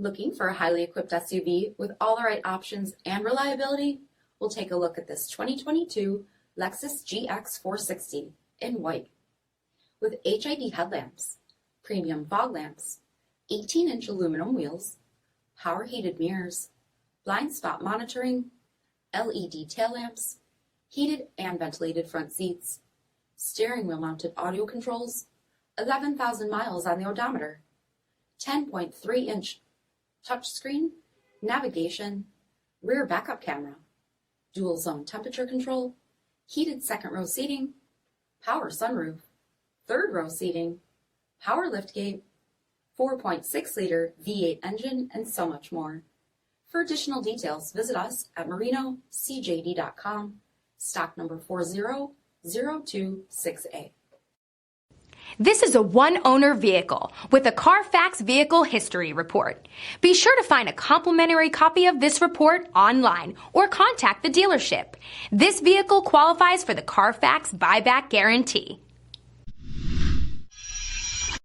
Looking for a highly equipped SUV with all the right options and reliability? We'll take a look at this 2022 Lexus GX 460 in white. With HID headlamps, premium fog lamps, 18-inch aluminum wheels, power heated mirrors, blind spot monitoring, LED tail lamps, heated and ventilated front seats, steering wheel mounted audio controls, 11,000 miles on the odometer, 10.3-inch touchscreen, navigation, rear backup camera, dual zone temperature control, heated second row seating, power sunroof, third row seating, power liftgate, 4.6-liter V8 engine, and so much more. For additional details, visit us at MarinoCJD.com, stock number 400268. This is a one-owner vehicle with a CARFAX Vehicle History Report. Be sure to find a complimentary copy of this report online or contact the dealership. This vehicle qualifies for the CARFAX Buyback Guarantee.